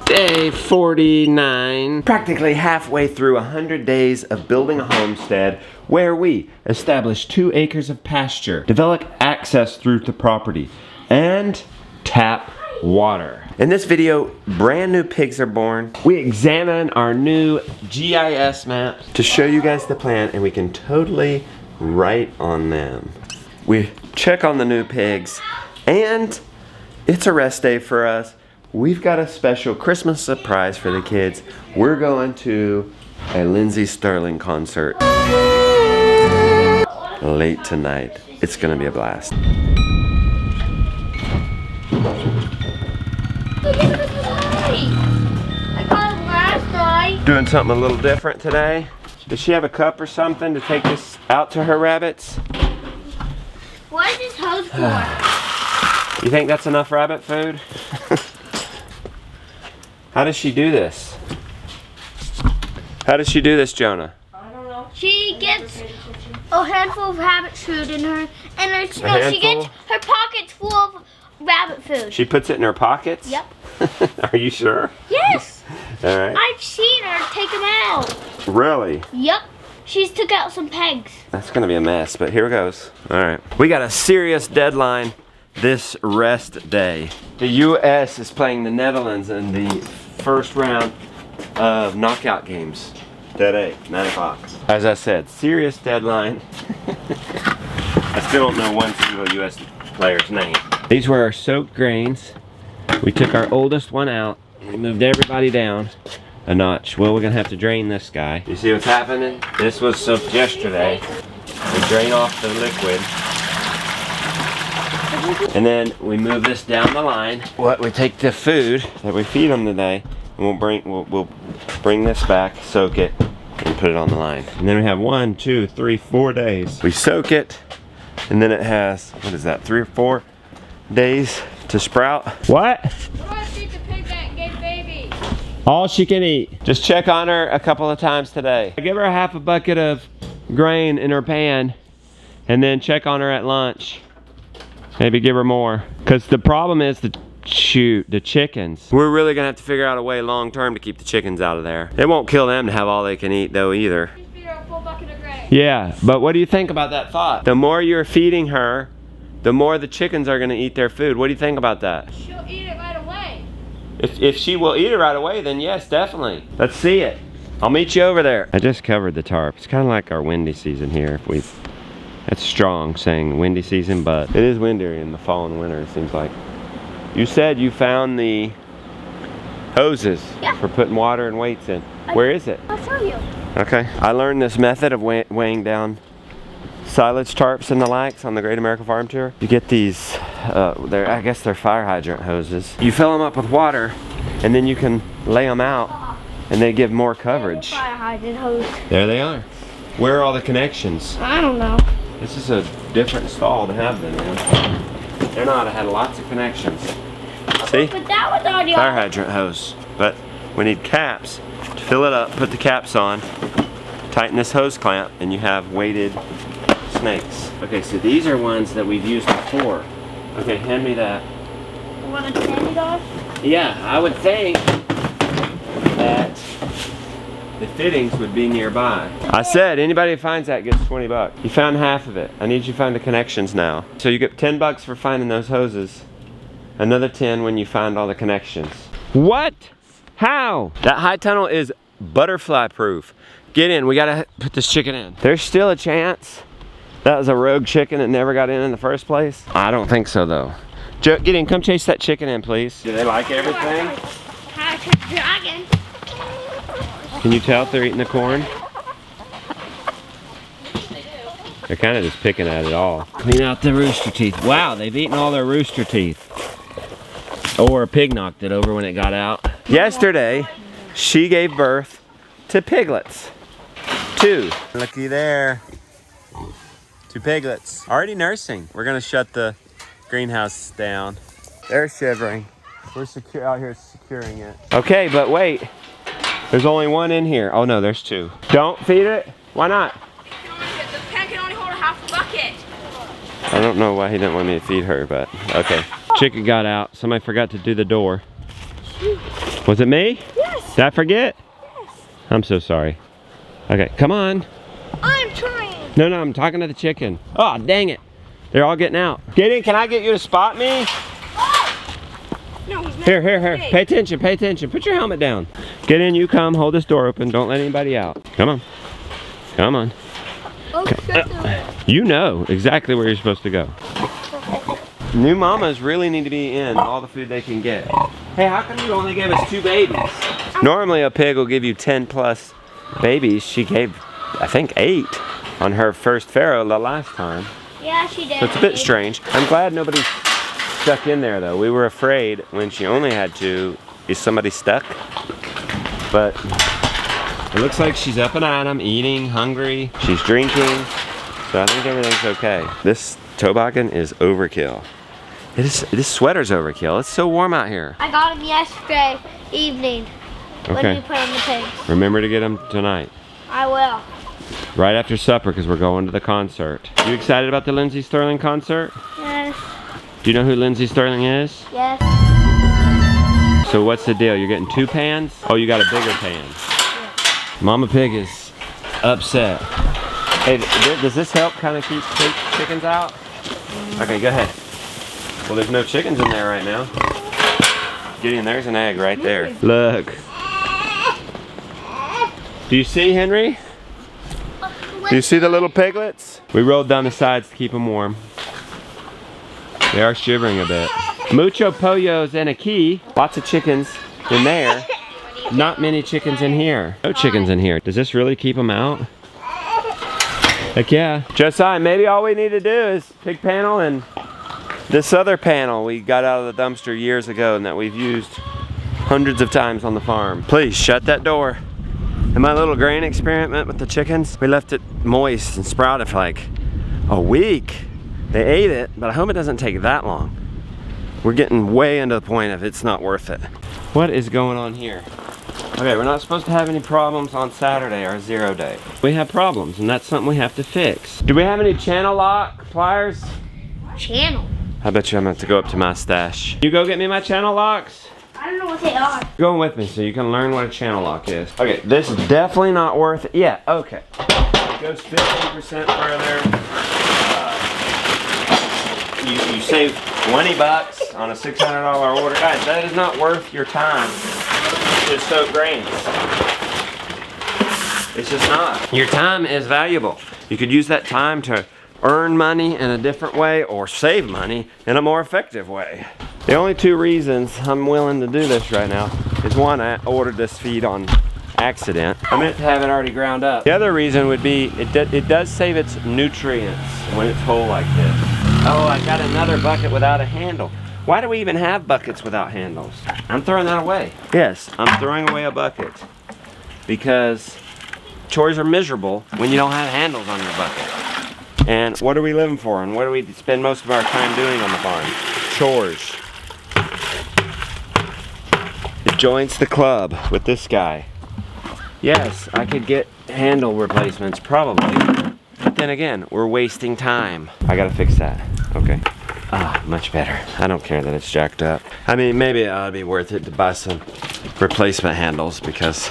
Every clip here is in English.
Day 49. Practically halfway through 100 days of building a homestead where we establish 2 acres of pasture, develop access through the property, and tap water. In this video, brand new pigs are born. We examine our new GIS map to show you guys the plan, and we can totally write on them. We check on the new pigs, and it's a rest day for us. We've got a special Christmas surprise for the kids. We're going to a Lyndsey Stirling concert late tonight. It's gonna be a blast. I got it last night. Doing something a little different today. Does she have a cup or something to take this out to her rabbits? What is this hose for? You think that's enough rabbit food? How does she do this? How does she do this, Jonah? I don't know. She gets a handful of rabbit food in her, and she gets her pockets full of rabbit food. She puts it in her pockets? Yep. Are you sure? Yes. All right. I've seen her take them out. Really? Yep. She's took out some pegs. That's gonna be a mess, but here it goes. All right. We got a serious deadline this rest day. The U.S. is playing the Netherlands in the first round of knockout games. Today, 9 o'clock. As I said, serious deadline. I still don't know one single U.S. player's name. These were our soaked grains. We took our oldest one out and we moved everybody down a notch. Well, we're gonna have to drain this guy. You see what's happening? This was soaked yesterday. We drain off the liquid. And then we move this down the line. We take the food that we feed them today, and we'll bring this back, soak it, and put it on the line. And then we have 1, 2, 3, 4 days. We soak it, and then it has, what is that, 3 or 4 days to sprout. What? We're gonna feed the pig that gave baby. All she can eat. Just check on her a couple of times today. Give her a half a bucket of grain in her pan, and then check on her at lunch. Maybe give her more. Because the problem is the chickens. We're really gonna have to figure out a way long term to keep the chickens out of there. It won't kill them to have all they can eat though either. Just feed her a full bucket of grain. Yeah, but what do you think about that thought? The more you're feeding her, the more the chickens are gonna eat their food. What do you think about that? She'll eat it right away. If she will eat it right away, then yes, definitely. Let's see it. I'll meet you over there. I just covered the tarp. It's kind of like our windy season here. That's strong saying windy season, but it is windier in the fall and winter, it seems like. You said you found the hoses for putting water and weights in. Where is it? I'll show you. Okay. I learned this method of weighing down silage tarps and the likes on the Great American Farm Tour. You get these, I guess they're fire hydrant hoses. You fill them up with water, and then you can lay them out, and they give more coverage. Fire hydrant hose. There they are. Where are all the connections? I don't know. This is a different stall to have them in. They're not. I had lots of connections. See? But that was already Fire hydrant hose. But we need caps to fill it up, put the caps on, tighten this hose clamp, and you have weighted snakes. Okay, so these are ones that we've used before. Okay, hand me that. You want to hand it off? Yeah, I would think that the fittings would be nearby. I said anybody who finds that gets 20 bucks. You found half of it. I need you to find the connections now. So you get 10 bucks for finding those hoses. Another 10 when you find all the connections. What? How? That high tunnel is butterfly proof. Get in, we gotta put this chicken in. There's still a chance that was a rogue chicken that never got in the first place. I don't think so though. Joe, get in, come chase that chicken in please. Do they like everything? Dragon. Can you tell if they're eating the corn? They're kind of just picking at it all. Clean out the rooster teeth. Wow, they've eaten all their rooster teeth. Or a pig knocked it over when it got out. Yesterday, she gave birth to piglets. 2. Looky there. 2 piglets. Already nursing. We're gonna shut the greenhouse down. They're shivering. We're out here securing it. Okay, but wait. There's only 1 in here. Oh no, there's 2. Don't feed it. Why not? The pen can only hold a half a bucket. I don't know why he didn't want me to feed her, but okay. Chicken got out. Somebody forgot to do the door. Was it me? Yes. Did I forget? Yes. I'm so sorry. Okay, come on. I'm trying. No, I'm talking to the chicken. Oh, dang it. They're all getting out. Gideon, can I get you to spot me? No, he's not. Here. Pay attention. Put your helmet down. Gideon, you come. Hold this door open. Don't let anybody out. Come on. Oh, You know exactly where you're supposed to go. New mamas really need to be in all the food they can get. Hey, how come you only gave us 2 babies? Normally a pig will give you 10 plus babies. She gave, I think, 8 on her first farrow the last time. Yeah, she did. So it's a bit strange. I'm glad nobody stuck in there though. We were afraid when she only had 2, is somebody stuck? But it looks like she's up and at 'em, eating, hungry. She's drinking. So I think everything's okay. This toboggan is overkill. This sweater's overkill. It's so warm out here. I got him yesterday evening when Okay. we put on the pigs. Remember to get them tonight. I will. Right after supper because we're going to the concert. You excited about the Lyndsey Stirling concert? Yes. Do you know who Lyndsey Stirling is? Yes. So what's the deal? You're getting 2 pans? Oh, you got a bigger pan. Mama Pig is upset. Hey, does this help kind of keep chickens out? Okay, go ahead. Well, there's no chickens in there right now. Gideon, there's an egg right there. Look. Do you see, Henry? Do you see the little piglets? We rolled down the sides to keep them warm. They are shivering a bit. Mucho pollos and a key. Lots of chickens in there. Not many chickens in here. No chickens in here. Does this really keep them out? Heck yeah. Josiah, maybe all we need to do is pig panel and this other panel we got out of the dumpster years ago and that we've used hundreds of times on the farm. Please shut that door. In my little grain experiment with the chickens, we left it moist and sprouted for like a week. They ate it, but I hope it doesn't take that long. We're getting way into the point of it's not worth it. What is going on here? Okay, we're not supposed to have any problems on Saturday, our 0 day. We have problems, and that's something we have to fix. Do we have any channel lock pliers? Channel. I bet you I'm gonna have to go up to my stash. You go get me my channel locks? I don't know what they are. Go with me so you can learn what a channel lock is. Okay, this is definitely not worth it. Yeah, okay. It goes 50% further. You save 20 bucks on a $600 order. Guys, that is not worth your time to soak grains. It's just not. Your time is valuable. You could use that time to earn money in a different way or save money in a more effective way. The only 2 reasons I'm willing to do this right now is 1, I ordered this feed on accident. I meant to have it already ground up. The other reason would be it does save its nutrients when it's whole like this. Oh, I got another bucket without a handle. Why do we even have buckets without handles? I'm throwing that away. Yes, I'm throwing away a bucket because chores are miserable when you don't have handles on your bucket. And what are we living for? And what do we spend most of our time doing on the farm? Chores. It joins the club with this guy. Yes, I could get handle replacements probably, but then again, we're wasting time. I gotta fix that. Okay. Ah, much better. I don't care that it's jacked up. I mean, maybe it ought to be worth it to buy some replacement handles because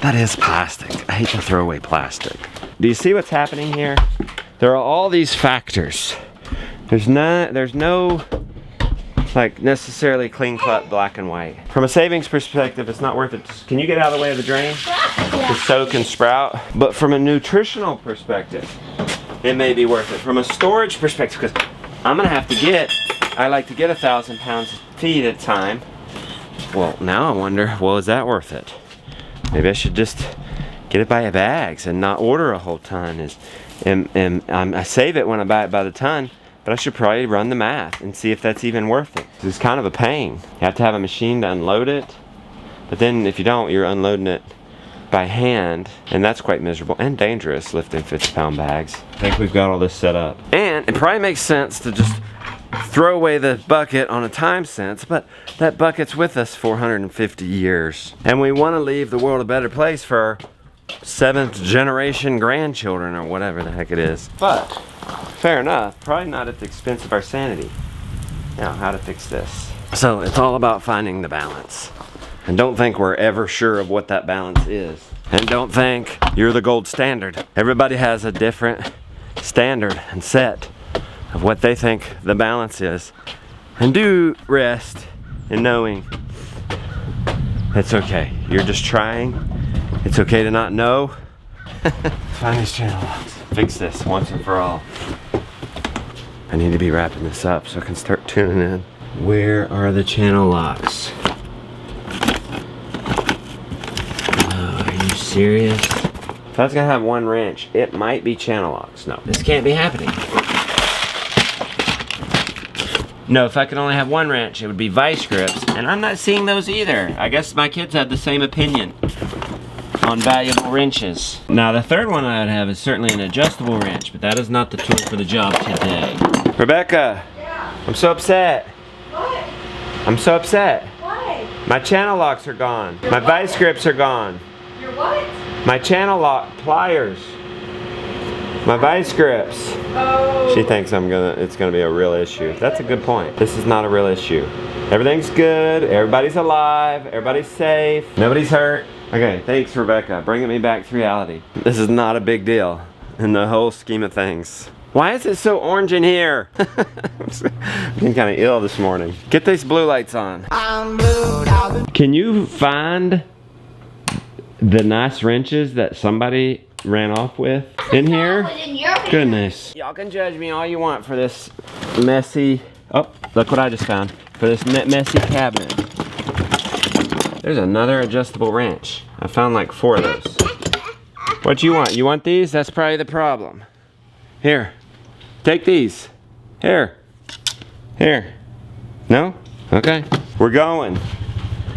that is plastic. I hate to throw away plastic. Do you see what's happening here? There are all these factors. There's no like necessarily clean cut black and white. From a savings perspective, it's not worth it. Can you get out of the way of the drain? Yeah. To soak and sprout. But from a nutritional perspective, it may be worth it. From a storage perspective, because I'm gonna have to I like to get 1,000 pounds of feed at a time. Well, now I wonder, well, is that worth it? Maybe I should just get it by bags and not order a whole ton. I save it when I buy it by the ton, but I should probably run the math and see if that's even worth it. It's kind of a pain. You have to have a machine to unload it, but then if you don't, you're unloading it by hand, and that's quite miserable and dangerous lifting 50-pound bags. I think we've got all this set up. And it probably makes sense to just throw away the bucket on a time sense, but that bucket's with us 450 years. And we want to leave the world a better place for our 7th generation grandchildren or whatever the heck it is. But, fair enough, probably not at the expense of our sanity. Now, how to fix this? So, it's all about finding the balance. And don't think we're ever sure of what that balance is. And don't think you're the gold standard. Everybody has a different standard and set of what they think the balance is. And do rest in knowing it's okay. You're just trying. It's okay to not know. Find these channel locks. Fix this once and for all. I need to be wrapping this up so I can start tuning in. Where are the channel locks? Oh, are you serious? If I was gonna have one wrench, it might be channel locks. No, this can't be happening. No, if I could only have one wrench, it would be vice grips, and I'm not seeing those either. I guess my kids had the same opinion on valuable wrenches. Now, the third one I would have is certainly an adjustable wrench, but that is not the tool for the job today. Rebecca, Yeah. I'm so upset. What? I'm so upset. Why? My channel locks are gone. My vice grips are gone. Your what? My channel lock pliers. My vice grips. Oh. She thinks it's gonna be a real issue. That's a good point. This is not a real issue. Everything's good, everybody's alive, everybody's safe, nobody's hurt. Okay, thanks Rebecca, bringing me back to reality. This is not a big deal in the whole scheme of things. Why is it so orange in here? I'm getting kind of ill this morning. Get these blue lights on. Can you find the nice wrenches that somebody ran off with in here? Goodness. Y'all can judge me all you want for this messy, oh, look what I just found. For this messy cabinet. There's another adjustable wrench. I found like 4 of those. What you want? You want these? That's probably the problem. Here, take these. Here. No? Okay. We're going.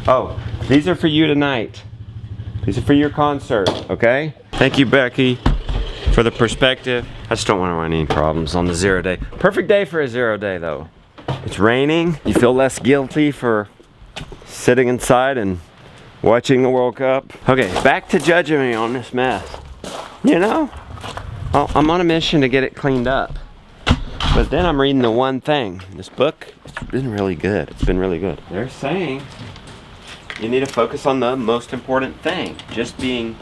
Oh, these are for you tonight. These are for your concert, okay? Thank you, Becky, for the perspective. I just don't want to run any problems on the 0 day. Perfect day for a 0 day, though. It's raining. You feel less guilty for sitting inside and watching the World Cup. Okay, back to judging me on this mess. You know, well, I'm on a mission to get it cleaned up. But then I'm reading the one thing. This book, it's been really good. It's been really good. They're saying you need to focus on the most important thing. Just being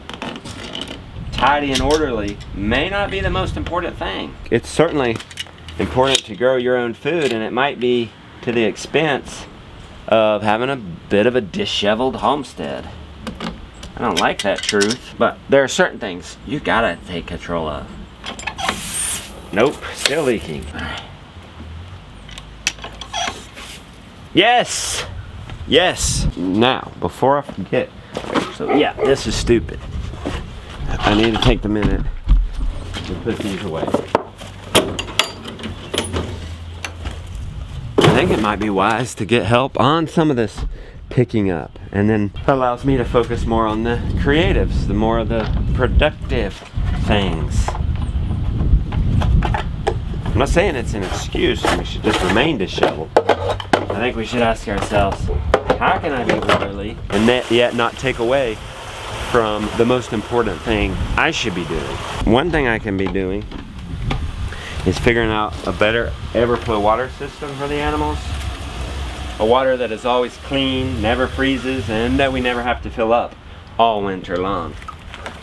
tidy and orderly may not be the most important thing. It's certainly important to grow your own food, and it might be to the expense of having a bit of a disheveled homestead. I don't like that truth, but there are certain things you gotta take control of. Nope, still leaking. All right. Yes! Yes! Now, before I forget, so yeah, this is stupid. I need to take the minute to put these away. I think it might be wise to get help on some of this picking up, and then it allows me to focus more on the creatives, the more of the productive things. I'm not saying it's an excuse and we should just remain disheveled. I think we should ask ourselves, how can I be orderly and yet not take away from the most important thing I should be doing? One thing I can be doing is figuring out a better everflow water system for the animals. A water that is always clean, never freezes, and that we never have to fill up all winter long.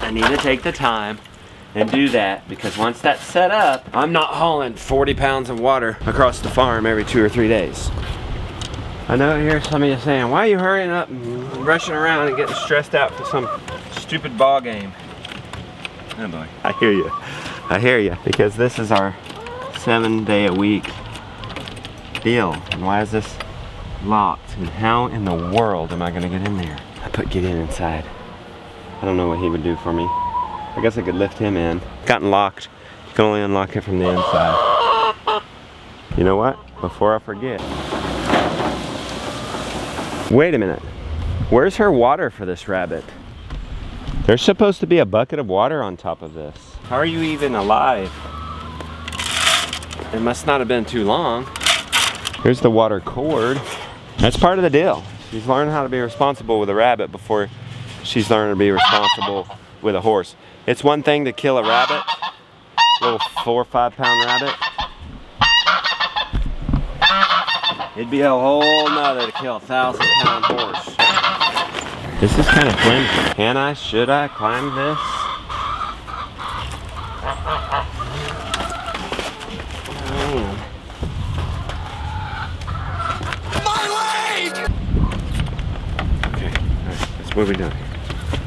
I need to take the time and do that, because once that's set up, I'm not hauling 40 pounds of water across the farm every 2 or 3 days. I know here some of you saying, why are you hurrying up and rushing around and getting stressed out for some stupid ball game? Oh boy. I hear you, because this is our 7-day-a-week deal. And why is this locked? And how in the world am I gonna get in there? I put get in inside. I don't know what he would do for me. I guess I could lift him in. Gotten locked. You can only unlock it from the inside. You know what? Before I forget. Wait a minute. Where's her water for this rabbit? There's supposed to be a bucket of water on top of this. How are you even alive? It must not have been too long. Here's the water cord. That's part of the deal. She's learned how to be responsible with a rabbit before she's learned to be responsible with a horse. It's one thing to kill a rabbit, a little 4 or 5 pound rabbit. It'd be a whole nother to kill a 1,000-pound horse. This is kind of flimsy. Can I? Should I climb this? Okay, alright, that's what we're doing.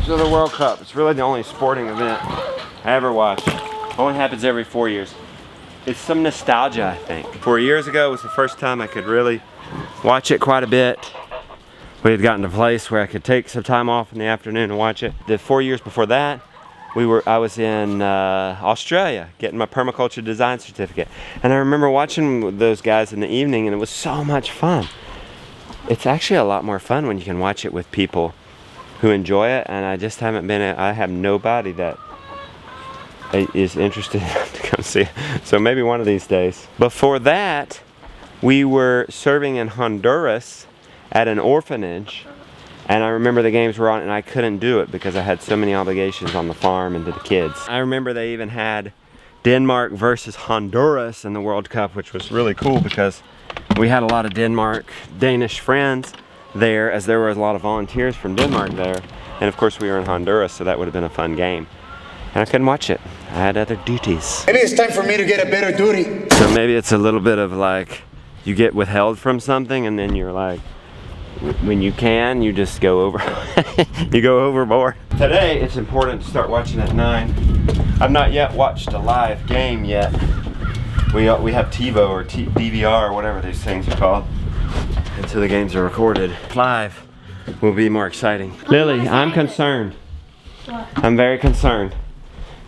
So the World Cup, it's really the only sporting event I ever watch. Only happens every 4 years. It's some nostalgia, I think. 4 years ago was the first time I could really watch it quite a bit. We had gotten to a place where I could take some time off in the afternoon and watch it. The 4 years before that, I was in Australia getting my permaculture design certificate. And I remember watching those guys in the evening, and it was so much fun. It's actually a lot more fun when you can watch it with people who enjoy it, and I just haven't been, I have nobody that is interested to come see it. So maybe one of these days. Before that, we were serving in Honduras at an orphanage, and I remember the games were on and I couldn't do it because I had so many obligations on the farm and to the kids. I remember they even had Denmark versus Honduras in the World Cup, which was really cool because we had a lot of Danish friends there, as there were a lot of volunteers from Denmark there, and of course we were in Honduras, so that would have been a fun game. And I couldn't watch it. I had other duties. Maybe it's time for me to get a better duty. So maybe it's a little bit of like, you get withheld from something and then you're like, when you can, you just go over, you go overboard. Today, it's important to start watching at 9. I've not yet watched a live game yet. We have TiVo or DVR or whatever these things are called. And so the games are recorded. Live will be more exciting. Lily, I'm concerned. What? I'm very concerned.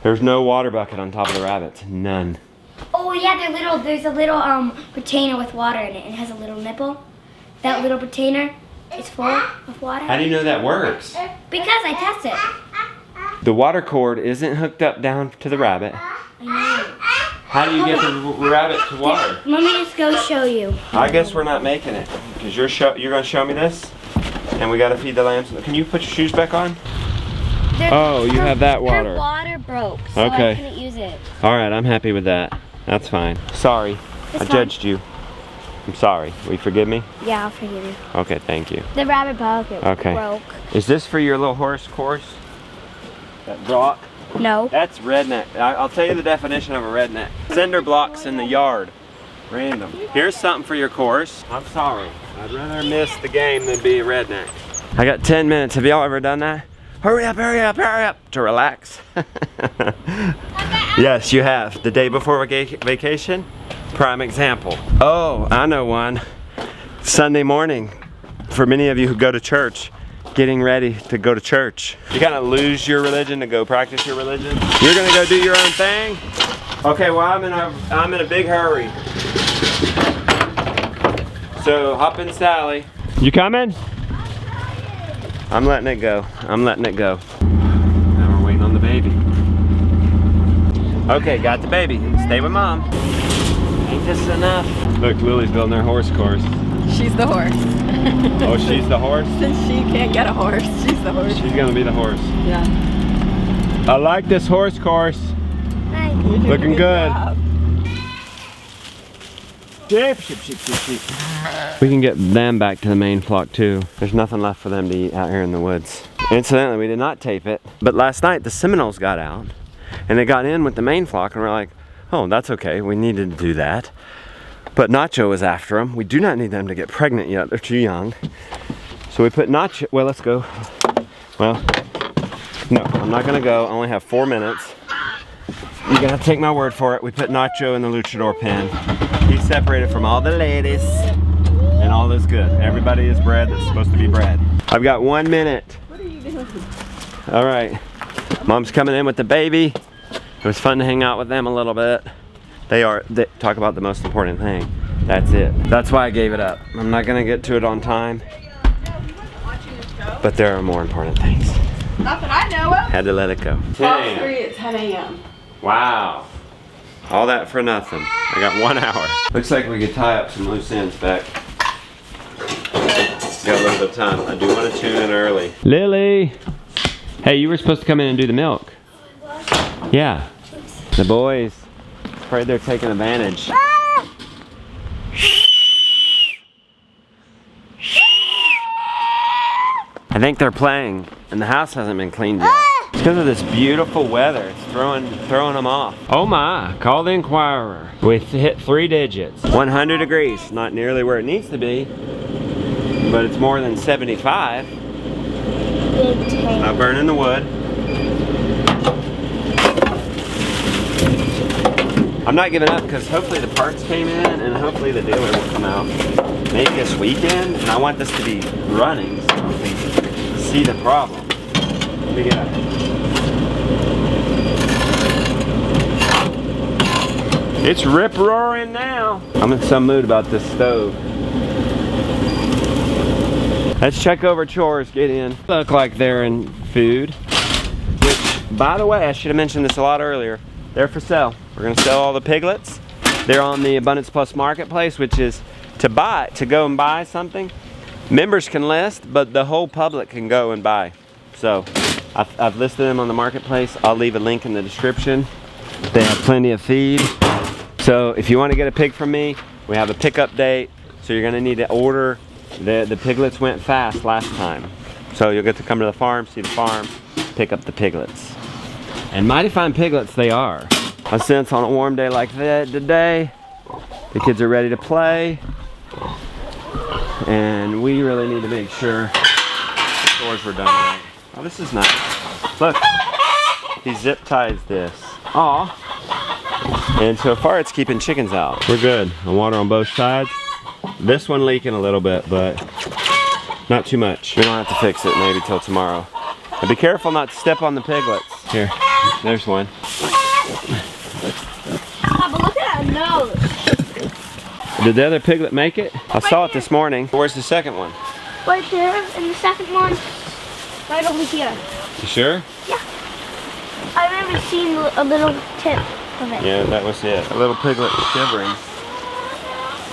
There's no water bucket on top of the rabbits. None. Oh yeah, there's a little container with water in it. It has a little nipple. That little container is full of water. How do you know that works? Because I tested it. The water cord isn't hooked up down to the rabbit. I know. How do you get the rabbit to water? Let me just go show you. I guess we're not making it because you're going to show me this, and we got to feed the lambs. Can you put your shoes back on? Oh, you have that water. Her water broke, so okay. I couldn't use it. All right, I'm happy with that. That's fine. Sorry, I judged you. I'm sorry. Will you forgive me? Yeah, I'll forgive you. Okay, thank you. The rabbit bucket broke. Is this for your little horse course? That block? No. That's redneck. I'll tell you the definition of a redneck. Cinder blocks in the yard. Random. Here's something for your course. I'm sorry. I'd rather miss the game than be a redneck. I got 10 minutes. Have y'all ever done that? Hurry up, hurry up, hurry up, to relax. Yes, you have. The day before vacation, prime example. Oh, I know one. Sunday morning, for many of you who go to church, getting ready to go to church. You kind of lose your religion to go practice your religion. You're gonna go do your own thing? Okay, well I'm in a big hurry. So hop in, Sally. You coming? I'm letting it go. I'm letting it go. Now we're waiting on the baby. Okay, got the baby. Stay with mom. Ain't this enough? Look, Lily's building her horse course. She's the horse. Oh, she's the horse? Since she can't get a horse, she's the horse. She's gonna be the horse. Yeah. I like this horse course. Nice. Looking good. Job. Sheep. We can get them back to the main flock too. There's nothing left for them to eat out here in the woods. Incidentally, we did not tape it, but last night the Seminoles got out and they got in with the main flock, and we're like, oh, that's okay, we needed to do that. But Nacho was after them. We do not need them to get pregnant yet, they're too young. So we put Nacho, well, let's go. Well, no, I'm not gonna go, I only have 4 minutes. You're gonna have to take my word for it. We put Nacho in the luchador pen. He's separated from all the ladies, and all is good. Everybody is bred that's supposed to be bred. I've got 1 minute. What are you doing? All right, mom's coming in with the baby. It was fun to hang out with them a little bit. They talk about the most important thing. That's it. That's why I gave it up. I'm not gonna get to it on time, but there are more important things. Not that I know of. Had to let it go. 12:03 at 10 a.m. Wow. All that for nothing. I got 1 hour. Looks like we could tie up some loose ends back. Got a little bit of time. I do want to tune in early. Lily! Hey, you were supposed to come in and do the milk. Yeah. The boys. Afraid they're taking advantage. I I think they're playing, and the house hasn't been cleaned yet. It's because of this beautiful weather. It's throwing them off. Oh my, call the Inquirer. We hit 3 digits. 100 degrees, not nearly where it needs to be, but it's more than 75. Not burning the wood. I'm not giving up because hopefully the parts came in and hopefully the dealer will come out maybe this weekend, and I want this to be running so we can see the problem. Let me get up. It's rip-roaring now. I'm in some mood about this stove. Let's check over chores, get in. Look like they're in food. Which, by the way, I should have mentioned this a lot earlier. They're for sale. We're gonna sell all the piglets. They're on the Abundance Plus Marketplace, which is to go and buy something. Members can list, but the whole public can go and buy. So I've listed them on the marketplace. I'll leave a link in the description. They have plenty of feed. So if you want to get a pig from me, we have a pickup date. So you're gonna need to order. The piglets went fast last time. So you'll get to come to the farm, see the farm, pick up the piglets. And mighty fine piglets they are. I sense on a warm day like that today, the kids are ready to play. And we really need to make sure the chores were done right. Oh, this is nice. Look, he zip ties this. Aw. And so far it's keeping chickens out. We're good. The water on both sides. This one leaking a little bit, but not too much. We don't have to fix it maybe till tomorrow. And be careful not to step on the piglets. Here, there's one. Papa, look at that nose. Did the other piglet make it? I saw it this morning. Where's the second one? Right there, and the second one, right over here. You sure? Yeah. I remember seeing a little tip of it. Yeah, that was it. A little piglet shivering.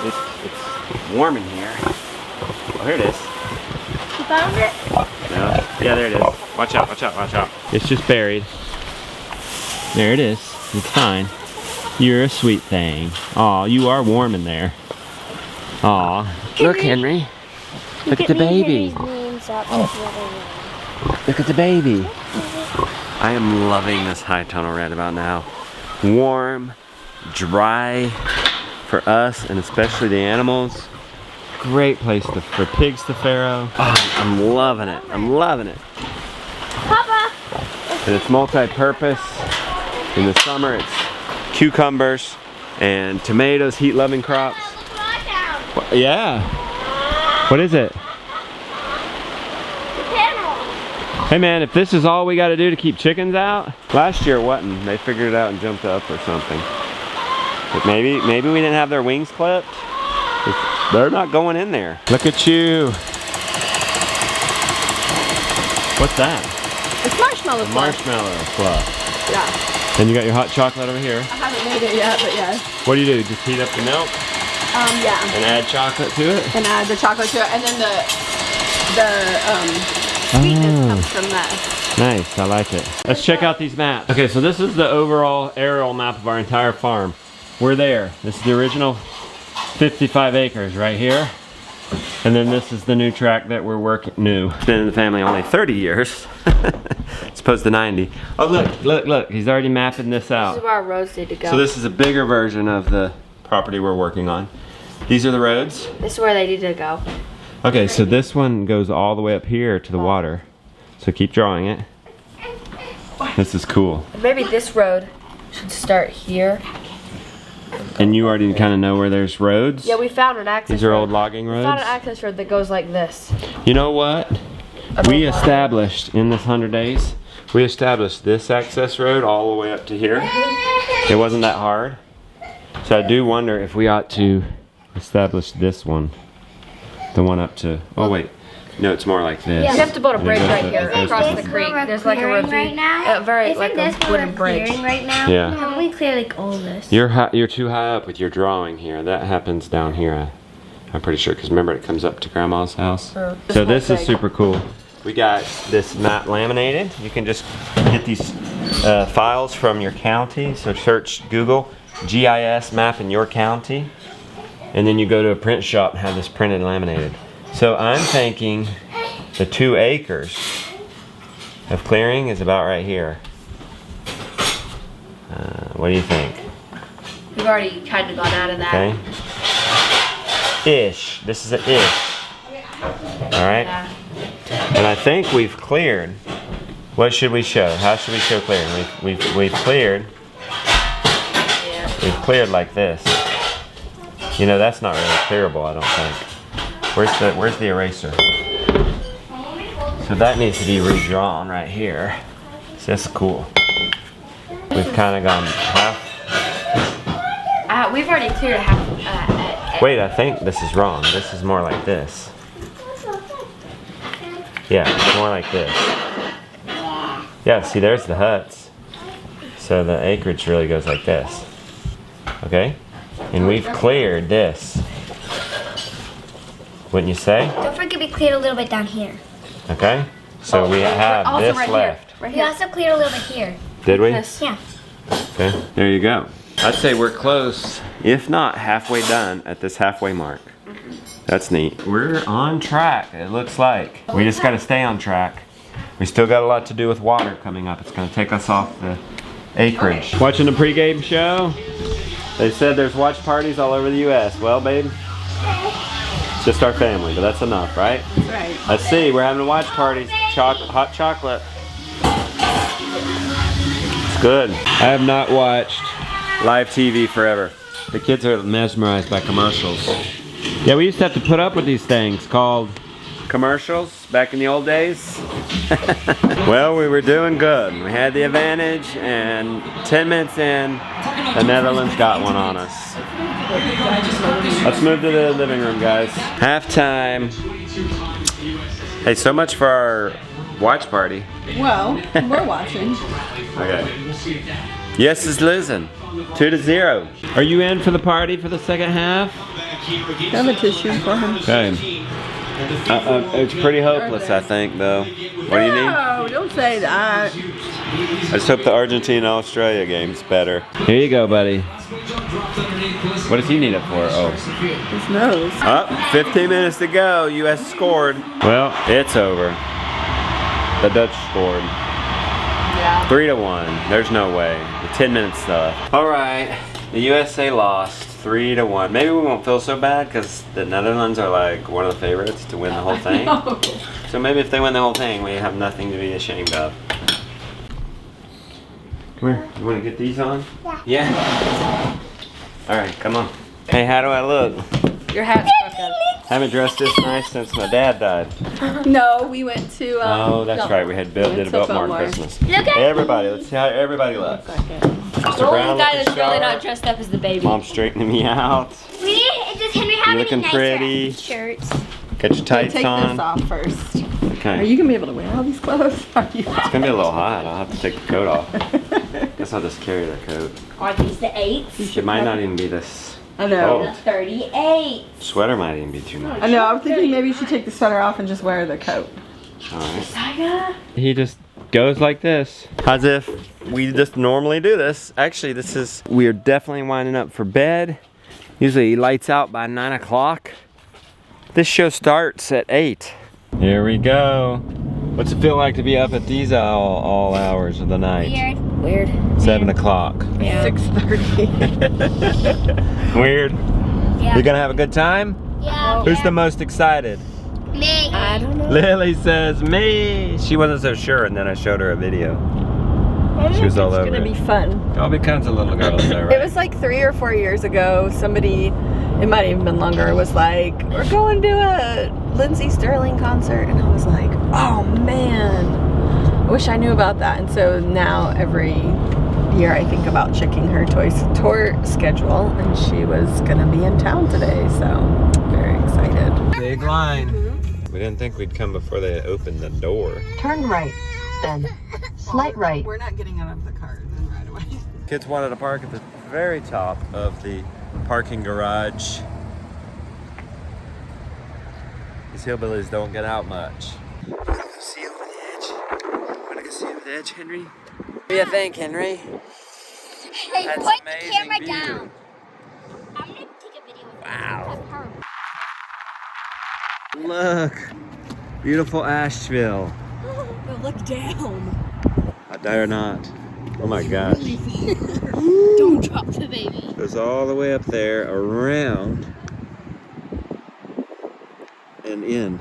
It's warm in here. Oh, here it is. You found it? No. Yeah, there it is. Watch out, watch out, watch out. It's just buried. There it is. It's fine. You're a sweet thing. Aw, you are warm in there. Aw. Look, Henry. Look at the baby. Look at the baby. I am loving this high tunnel right about now. Warm, dry for us and especially the animals. Great place for pigs to farrow. Oh, I'm loving it. I'm loving it. Papa! And it's multi-purpose. In the summer, it's cucumbers and tomatoes, heat-loving crops. Yeah. What is it? Hey man, if this is all we got to do to keep chickens out, last year wasn't. They figured it out and jumped up or something. But maybe we didn't have their wings clipped. They're not going in there. Look at you. What's that? It's marshmallow fluff. Marshmallow fluff. Yeah. And you got your hot chocolate over here. I haven't made it yet, but yeah. What do? Just heat up the milk Yeah. and add chocolate to it? And add the chocolate to it, and then the sweetness comes from that. Nice, I like it. Let's check out these maps. Okay, so this is the overall aerial map of our entire farm. We're there. This is the original 55 acres right here. And then this is the new track that we're working, new. Been in the family only 30 years, as opposed to 90. Oh look, he's already mapping this out. This is where our roads need to go. So this is a bigger version of the property we're working on. These are the roads. This is where they need to go. Okay, so this one goes all the way up here to the water. So keep drawing it. This is cool. Maybe this road should start here. And you already kind of know where there's roads? Yeah, we found an access road. These are old logging We found roads? an access road that goes like this. You know what? We established in this 100 days, we established this access road all the way up to here. It wasn't that hard. So I do wonder if we ought to establish this one. The one up to, oh wait. No, it's more like this. You have to build a bridge right here Isn't across this the creek. where we're There's like a clearing ravine. right now? Very Isn't like this a where wooden we're bridge. clearing right now? Yeah. Haven't we clear like all this? You're too high up with your drawing here. That happens down here. I'm pretty sure, because remember it comes up to Grandma's house. So this is super cool. We got this map laminated. You can just get these files from your county. So search Google GIS map in your county, and then you go to a print shop and have this printed and laminated. So I'm thinking the 2 acres of clearing is about right here. What do you think? We've already kind of gone out of that. Okay. Ish. This is an ish. Alright? Yeah. And I think we've cleared. What should we show? How should we show clearing? We've cleared. Yeah. We've cleared like this. You know, that's not really clearable, I don't think. Where's the eraser? So that needs to be redrawn right here. So that's cool. We've kind of gone half. We've already cleared half. Wait, I think this is wrong. This is more like this. Yeah, it's more like this. Yeah, see, there's the huts. So the acreage really goes like this. Okay? And we've cleared this. Wouldn't you say? Don't forget we cleared a little bit down here. Okay? So we have also this right left. Here. Right We here. also cleared a little bit here. Did we? This. Yeah. Okay, there you go. I'd say we're close, if not halfway done at this halfway mark. That's neat. We're on track, it looks like. We just gotta stay on track. We still got a lot to do with water coming up. It's gonna take us off the acreage. Okay. Watching the pregame show? They said there's watch parties all over the US. Well, babe, just our family, but that's enough, right? That's right. Let's see, we're having a watch party. Hot chocolate. It's good. I have not watched live TV forever. The kids are mesmerized by commercials. Yeah, we used to have to put up with these things called commercials back in the old days. Well, we were doing good. We had the advantage, and 10 minutes in, the Netherlands got one on us. Let's move to the living room, guys. Halftime. Hey, so much for our watch party. Well, we're watching. Okay. Yes is listen. 2-0. Are you in for the party for the second half? Have a tissue for him. Okay. It's pretty hopeless, I think, though. What do you need? No, don't say that. I just hope the Argentina-Australia game's better. Here you go, buddy. What does he need it for? Oh. His nose. Up, 15 minutes to go. U.S. scored. Well, it's over. The Dutch scored. Yeah. 3-1. There's no way. The 10 minutes left. All right. The USA lost 3-1. Maybe we won't feel so bad because the Netherlands are like one of the favorites to win the whole thing. So maybe if they win the whole thing, we have nothing to be ashamed of. Come here. You want to get these on? Yeah. Yeah? All right, come on. Hey, how do I look? Your hat's crooked. Haven't dressed this nice since my dad died. No, we went to. Oh, that's right. We had did a to Biltmore Biltmore. Christmas. Look at Hey, everybody, let's see how everybody looks. Mr. The Brown only guy looking that's really sharp. not dressed up is the baby. Mom's straightening me out. Does Henry have You any looking nicer pretty. shirts? Get your tights Take on. this off first. Okay. Are you gonna be able to wear all these clothes? Are you? It's gonna be a little hot. I'll have to take the coat off. Guess I'll just carry the coat. Are these the 8s? It might not even be this. I know. Oh. 38. Sweater might even be too much. I know. I'm thinking maybe you should take the sweater off and just wear the coat. Alright. He just goes like this. As if we just normally do this. Actually, we are definitely winding up for bed. Usually he lights out by 9 o'clock. This show starts at 8. Here we go. What's it feel like to be up at these all hours of the night? Weird. 7 o'clock. Yeah. 6:30. Weird. Yeah. You gonna have a good time? Yeah. Who's the most excited? Me. I don't know. Lily says me. She wasn't so sure, and then I showed her a video. She was all over It's gonna it. be fun. All kinds of little girls there, right? It was like 3 or 4 years ago. Somebody, it might have even been longer, was like, "We're going to a Lyndsey Stirling concert," and I was like, "Oh man, I wish I knew about that." And so now every year I think about checking her tour schedule, and she was gonna be in town today, so very excited. Big line. We didn't think we'd come before they opened the door. Turn right, then slight right. We're not getting out of the car then right away. Kids wanted to park at the very top of the parking garage. These hillbillies don't get out much. Wanna go see over the edge? Wanna go see over the edge, Henry? What do you think, Henry? Hey, That's put the amazing camera view. down. I'm gonna take a video of Wow. her. Look. Beautiful Asheville. But look down. I dare not. Oh my gosh. Don't drop the baby. It goes all the way up there, around, and in.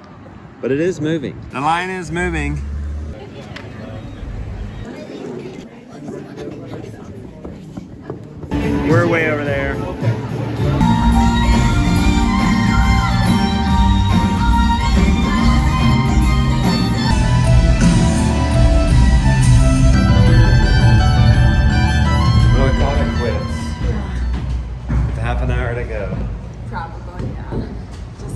But it is moving. The line is moving. We're way over there. We'll call it quits. With half an hour to go. Probably, yeah.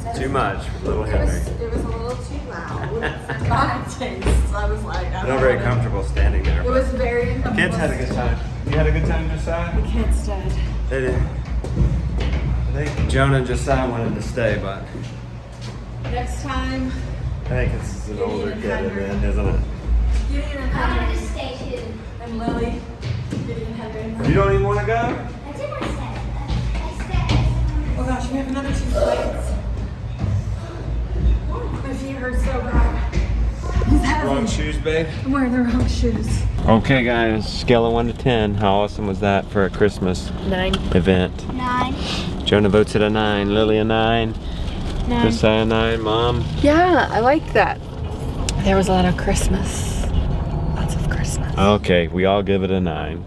Just Too much for little Henry. It was a little too loud for my taste. I was like, I Not don't very know. comfortable standing there. It was very uncomfortable. Kids had a good time. You had a good time, Josiah? The kids did. They did. I think Jonah and Josiah wanted to stay, but Next time, I think it's an older and kid Henry. then, isn't it? Gideon and I wanted Henry to stay too. and Lily. Gideon and Henry. You don't even want to go? I did want to stay. I stayed. Oh gosh, we have another 2 plates. My feet hurt so bad. He's heavy. Wrong shoes, babe? I'm wearing the wrong shoes. Okay, guys. Scale of 1 to 10. How awesome was that for a Christmas 9. event? 9. Jonah votes it a 9. Lily a 9. 9. Josiah a 9. Mom? Yeah, I like that. There was a lot of Christmas. Lots of Christmas. Okay, we all give it a 9.